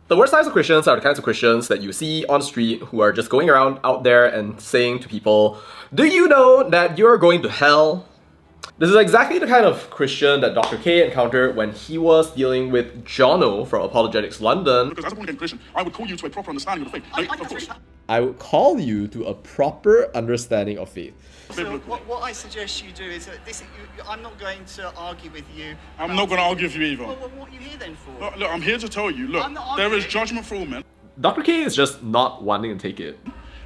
The worst types of Christians are the kinds of Christians that you see on the street who are just going around out there and saying to people, "Do you know that you're going to hell?" This is exactly the kind of Christian that Dr. K encountered when he was dealing with Jonno from Apologetics London. Because as a born-again Christian, I would call you to a proper understanding of the faith. Of course. I would call you to a proper understanding of faith. So what I suggest you do is that I'm not going to argue with you. I'm not going to argue with you either. Well, what are you here then for? Look, I'm here to tell you, look, there is judgment for all men. Dr. K is just not wanting to take it.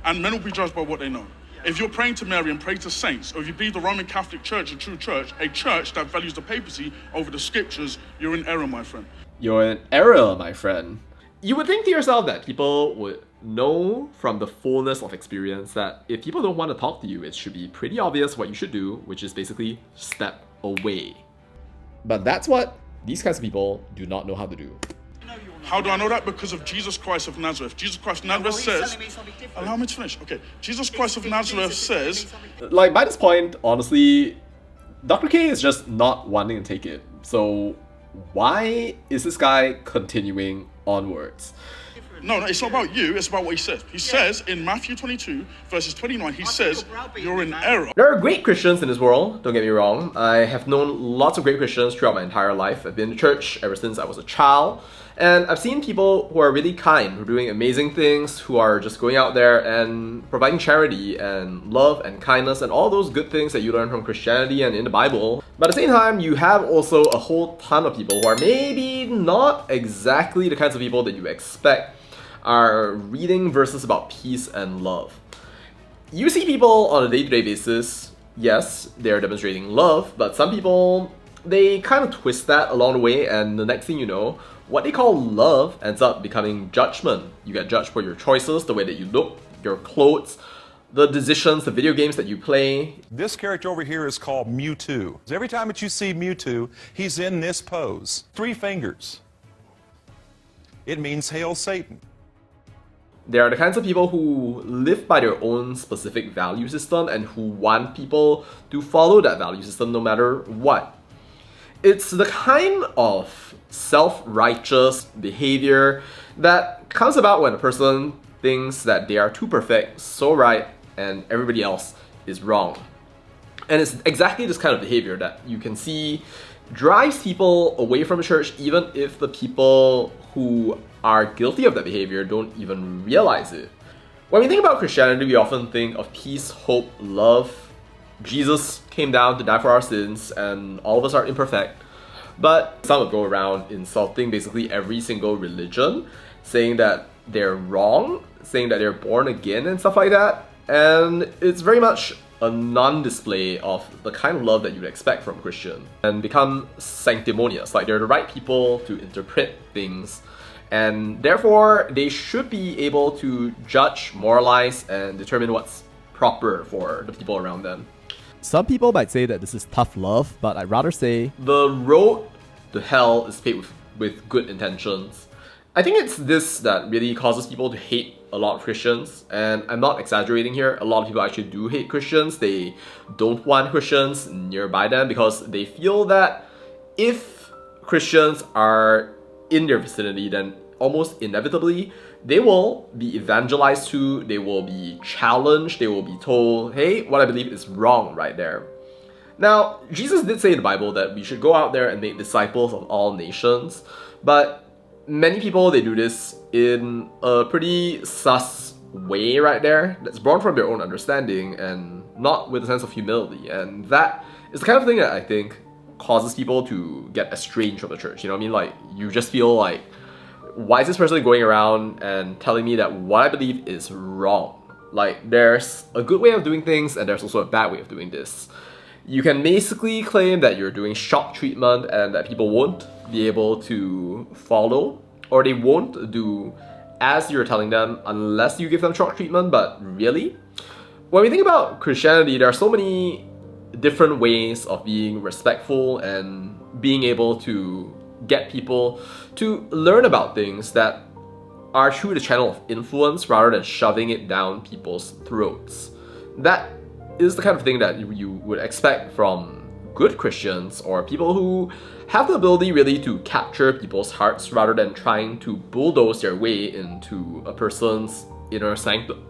And men will be judged by what they know. If you're praying to Mary and praying to saints, or if you believe the Roman Catholic Church, a true church, a church that values the papacy over the scriptures, you're in error, my friend. You're in error, my friend. You would think to yourself that people would know from the fullness of experience that if people don't want to talk to you, it should be pretty obvious what you should do, which is basically step away. But that's what these kinds of people do not know how to do. How do I know that? Because of Jesus Christ of Nazareth. Jesus Christ of Nazareth says... Allow me to finish. Okay. Jesus Christ of Nazareth says... Like, by this point, honestly, Dr. K is just not wanting to take it. So why is this guy continuing onwards? No, it's not about you, it's about what he says. He says in Matthew 22, verses 29, he says, you're in error. There are great Christians in this world, don't get me wrong. I have known lots of great Christians throughout my entire life. I've been to church ever since I was a child. And I've seen people who are really kind, who are doing amazing things, who are just going out there and providing charity and love and kindness and all those good things that you learn from Christianity and in the Bible. But at the same time, you have also a whole ton of people who are maybe not exactly the kinds of people that you expect are reading verses about peace and love. You see people on a day-to-day basis, yes, they're demonstrating love, but some people, they kind of twist that along the way, and the next thing you know, what they call love ends up becoming judgment. You get judged for your choices, the way that you look, your clothes, the decisions, the video games that you play. This character over here is called Mewtwo. Every time that you see Mewtwo, he's in this pose. 3 fingers. It means hail Satan. They are the kinds of people who live by their own specific value system and who want people to follow that value system no matter what. It's the kind of self-righteous behavior that comes about when a person thinks that they are too perfect, so right, and everybody else is wrong. And it's exactly this kind of behavior that you can see drives people away from the church, even if the people who are guilty of that behavior don't even realize it. When we think about Christianity, we often think of peace, hope, love. Jesus came down to die for our sins, and all of us are imperfect. But some would go around insulting basically every single religion, saying that they're wrong, saying that they're born again and stuff like that. And it's very much a non-display of the kind of love that you'd expect from a Christian, and become sanctimonious, like they're the right people to interpret things, and therefore they should be able to judge, moralize, and determine what's proper for the people around them. Some people might say that this is tough love, but I'd rather say the road to hell is paved with good intentions. I think it's this that really causes people to hate a lot of Christians, and I'm not exaggerating here. A lot of people actually do hate Christians. They don't want Christians nearby them because they feel that if Christians are in their vicinity, then almost inevitably they will be evangelized to, they will be challenged, they will be told, hey, what I believe is wrong right there. Now, Jesus did say in the Bible that we should go out there and make disciples of all nations, but many people, they do this in a pretty sus way right there that's born from their own understanding and not with a sense of humility. And that is the kind of thing that I think causes people to get estranged from the church. You know what I mean? Like, you just feel like, why is this person going around and telling me that what I believe is wrong? Like, there's a good way of doing things and there's also a bad way of doing this. You can basically claim that you're doing shock treatment and that people won't be able to follow, or they won't do as you're telling them unless you give them shock treatment. But really, when we think about Christianity, there are so many different ways of being respectful and being able to get people to learn about things that are through the channel of influence rather than shoving it down people's throats. That is the kind of thing that you would expect from good Christians, or people who have the ability really to capture people's hearts rather than trying to bulldoze their way into a person's inner sanctum.